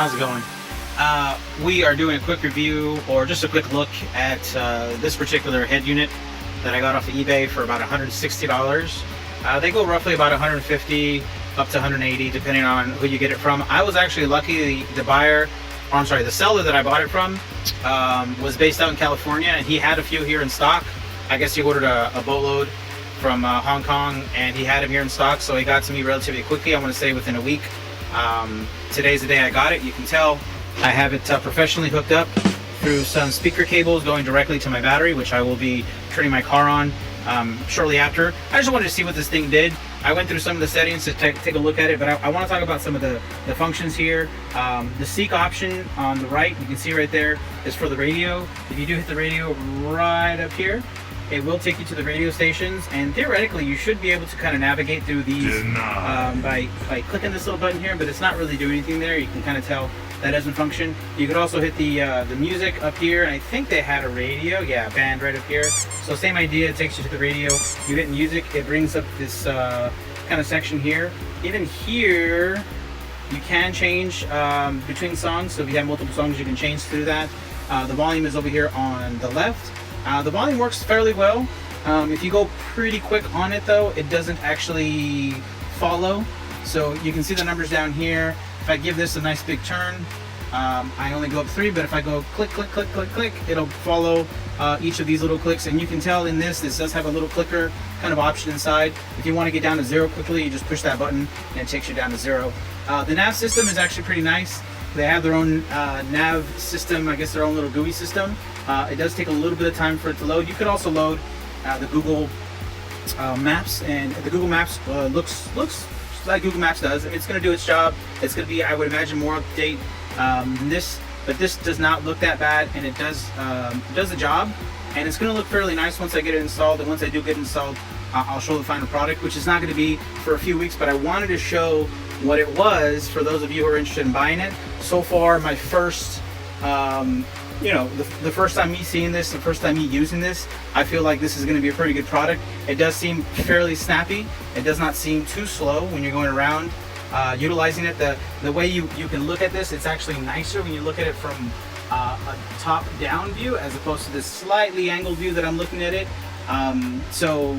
How's it going? We are doing a quick review or just a quick look at this particular head unit that I got off of eBay for about $160. They go roughly about 150 up to 180 depending on who you get it from. I was actually lucky. The seller that I bought it from was based out in California, and he had a few here in stock. I guess he ordered a boatload from Hong Kong, and he had them here in stock, so he got to me relatively quickly. I want to say within a week. Today's the day I got it. You can tell I have it professionally hooked up through some speaker cables going directly to my battery, which I will be turning my car on shortly after. I just wanted to see what this thing did. I went through some of the settings to take a look at it, but I want to talk about some of the functions here. The seek option on the right, you can see right there, is for the radio. If you do hit the radio right up here, it will take you to the radio stations, and theoretically you should be able to kind of navigate through these by clicking this little button here, but it's not really doing anything there. You can kind of tell that doesn't function. You could also hit the music up here, and I think they had a radio, yeah, band right up here. So same idea, it takes you to the radio. You hit music, it brings up this kind of section here. Even here, you can change between songs, so if you have multiple songs, you can change through that. The volume is over here on the left. The volume works fairly well. If you go pretty quick on it though, it doesn't actually follow. So you can see the numbers down here. If I give this a nice big turn, I only go up 3, but if I go click, click, click, click, click, it'll follow each of these little clicks. And you can tell in this does have a little clicker kind of option inside. If you want to get down to 0 quickly, you just push that button and it takes you down to 0. The nav system is actually pretty nice. They have their own nav system, I guess their own little GUI system. It does take a little bit of time for it to load. You could also load the Google Maps, and the Google Maps looks like Google Maps does. It's going to do its job. It's going to be, I would imagine, more up to date than this, but this does not look that bad, and it does the job. And it's going to look fairly nice once I get it installed. And once I do get it installed, I'll show the final product, which is not going to be for a few weeks, but I wanted to show what it was for those of you who are interested in buying it. So far, my first, the first time me seeing this, the first time me using this, I feel like this is going to be a pretty good product. It does seem fairly snappy. It does not seem too slow when you're going around utilizing it. The way you can look at this, it's actually nicer when you look at it from a top-down view as opposed to this slightly angled view that I'm looking at it. So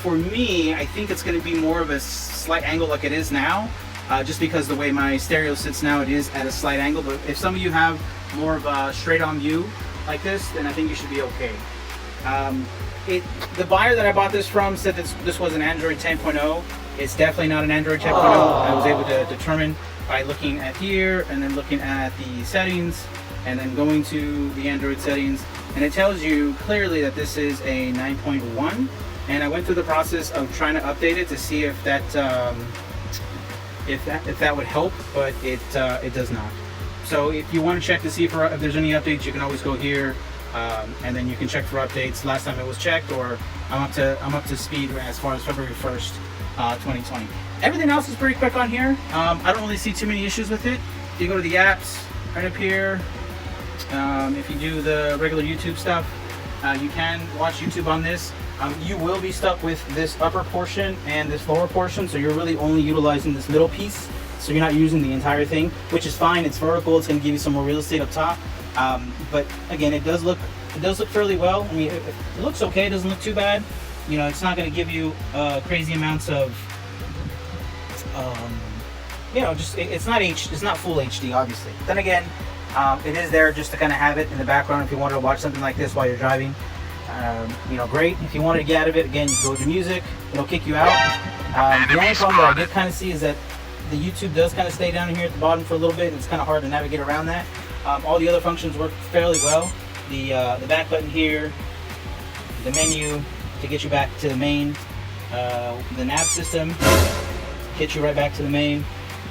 for me, I think it's going to be more of a slight angle like it is now. Just because the way my stereo sits now, it is at a slight angle. But if some of you have more of a straight-on view like this, then I think you should be okay. The buyer that I bought this from said this was an Android 10.0. It's definitely not an Android 10.0. I was able to determine by looking at here and then looking at the settings and then going to the Android settings, and it tells you clearly that this is a 9.1. And I went through the process of trying to update it to see if that would help, but it does not. So if you want to check to see if there's any updates, you can always go here, and then you can check for updates. Last time it was checked, or I'm up to speed as far as February 1st, 2020. Everything else is pretty quick on here. I don't really see too many issues with it. If you go to the apps right up here, if you do the regular YouTube stuff, you can watch YouTube on this. You will be stuck with this upper portion and this lower portion, so you're really only utilizing this middle piece, so you're not using the entire thing, which is fine. It's vertical, it's going to give you some more real estate up top, but again, it does look fairly well. I mean, it looks okay. It doesn't look too bad. You know, it's not going to give you crazy amounts of it's not full HD, obviously. Then again, it is there just to kind of have it in the background if you wanted to watch something like this while you're driving. Great. If you wanted to get out of it, again, you go to music, it'll kick you out. The only problem that I did kind of see is that the YouTube does kind of stay down here at the bottom for a little bit, and it's kind of hard to navigate around that. All the other functions work fairly well. The back button here, the menu to get you back to the main, the nav system gets you right back to the main,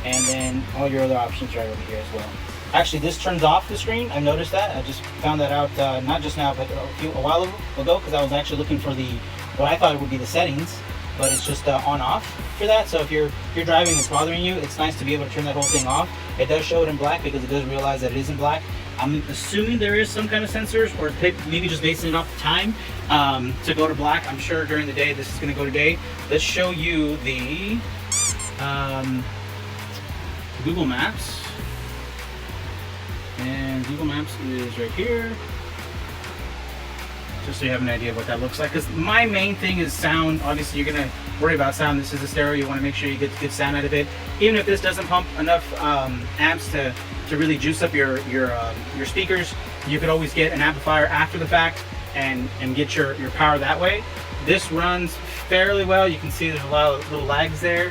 and then all your other options right over here as well. Actually, this turns off the screen. I noticed that. I just found that out not just now, but a while ago, because I was actually looking for what I thought it would be the settings, but it's just on-off for that. So if you're driving and it's bothering you, it's nice to be able to turn that whole thing off. It does show it in black because it does realize that it is in black. I'm assuming there is some kind of sensors, or maybe just basing it off the time to go to black. I'm sure during the day this is going to go to day. Let's show you the Google Maps. And Google Maps is right here. Just so you have an idea of what that looks like. Because my main thing is sound. Obviously, you're going to worry about sound. This is a stereo. You want to make sure you get good sound out of it. Even if this doesn't pump enough amps to really juice up your speakers, you could always get an amplifier after the fact and get your power that way. This runs fairly well. You can see there's a lot of little lags there.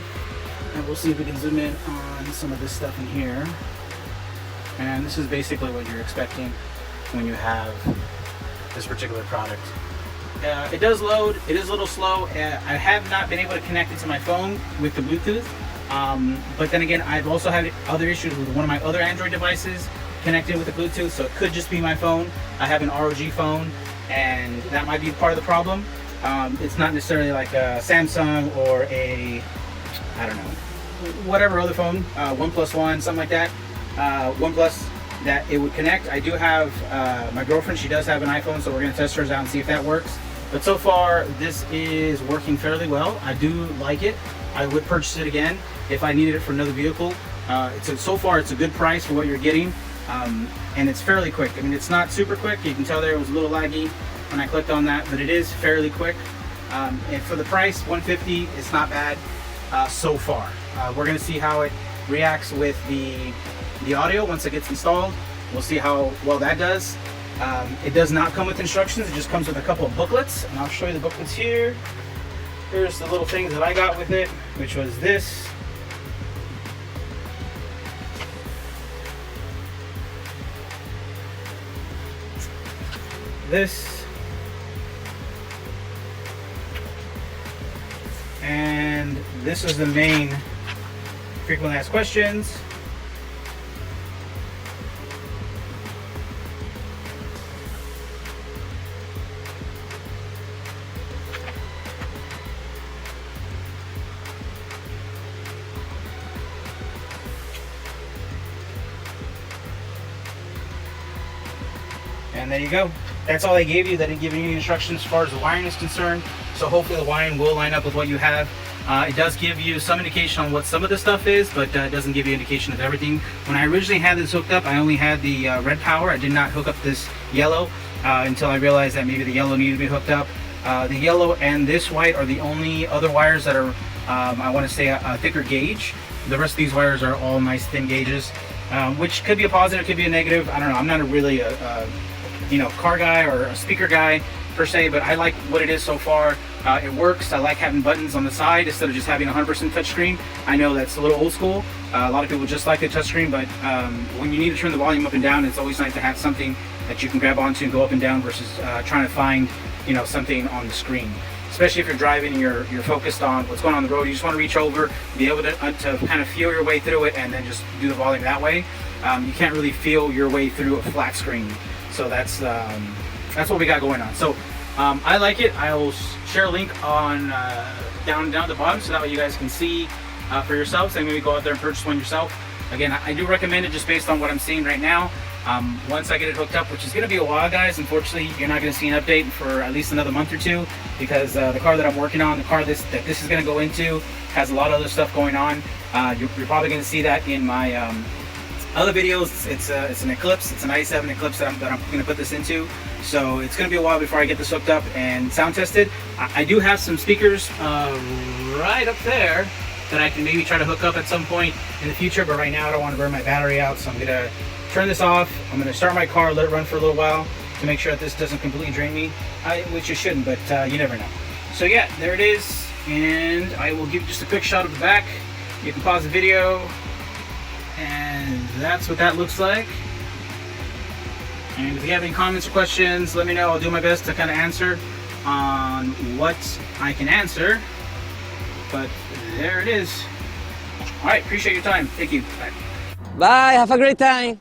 And we'll see if we can zoom in on some of this stuff in here. And this is basically what you're expecting when you have this particular product. It does load. It is a little slow. I have not been able to connect it to my phone with the Bluetooth. But then again, I've also had other issues with one of my other Android devices connected with the Bluetooth, so it could just be my phone. I have an ROG phone, and that might be part of the problem. It's not necessarily like a Samsung or a, I don't know, whatever other phone, OnePlus One, something like that. OnePlus, that it would connect. I do have my girlfriend, she does have an iPhone, so we're going to test hers out and see if that works. But so far, this is working fairly well. I do like it. I would purchase it again if I needed it for another vehicle. So far, it's a good price for what you're getting, and it's fairly quick. I mean, it's not super quick. You can tell there it was a little laggy when I clicked on that, but it is fairly quick. And for the price, $150, it's not bad so far. We're going to see how it reacts with the audio once it gets installed. We'll see how well that does. It does not come with instructions. It just comes with a couple of booklets, and I'll show you the booklets here. Here's the little things that I got with it, which was this. This. And this is the main frequently asked questions. And there you go. That's all they gave you. They didn't give you any instructions as far as the wiring is concerned. So hopefully the wiring will line up with what you have. It does give you some indication on what some of the stuff is, but it doesn't give you indication of everything. When I originally had this hooked up, I only had the red power. I did not hook up this yellow until I realized that maybe the yellow needed to be hooked up. The yellow and this white are the only other wires that are, I want to say, a thicker gauge. The rest of these wires are all nice thin gauges, which could be a positive, could be a negative. I don't know. I'm not really a car guy or a speaker guy per se, but I like what it is so far. It works. I like having buttons on the side instead of just having 100% touchscreen. I know that's a little old school. A lot of people just like the touchscreen, but when you need to turn the volume up and down, it's always nice to have something that you can grab onto and go up and down versus trying to find something on the screen. Especially if you're driving and you're focused on what's going on the road, you just want to reach over, be able to kind of feel your way through it, and then just do the volume that way. You can't really feel your way through a flat screen. So that's what we got going on. So I like it. I will share a link on down at the bottom so that way you guys can see for yourselves and maybe go out there and purchase one yourself. Again, I do recommend it just based on what I'm seeing right now. Once I get it hooked up, which is going to be a while, guys. Unfortunately, you're not going to see an update for at least another month or two because the car that I'm working on, the car that this is going to go into, has a lot of other stuff going on. You're probably going to see that in my other videos. It's an Eclipse. It's an i7 Eclipse that I'm going to put this into. So it's going to be a while before I get this hooked up and sound tested. I do have some speakers right up there that I can maybe try to hook up at some point in the future, but right now I don't want to burn my battery out, so I'm going to turn this off. I'm going to start my car, let it run for a little while to make sure that this doesn't completely drain me, which it shouldn't, but you never know. So yeah, there it is, and I will give you just a quick shot of the back. You can pause the video, and that's what that looks like. And if you have any comments or questions, let me know. I'll do my best to kind of answer on what I can answer. But there it is. All right, appreciate your time. Thank you. Bye. Bye, have a great time.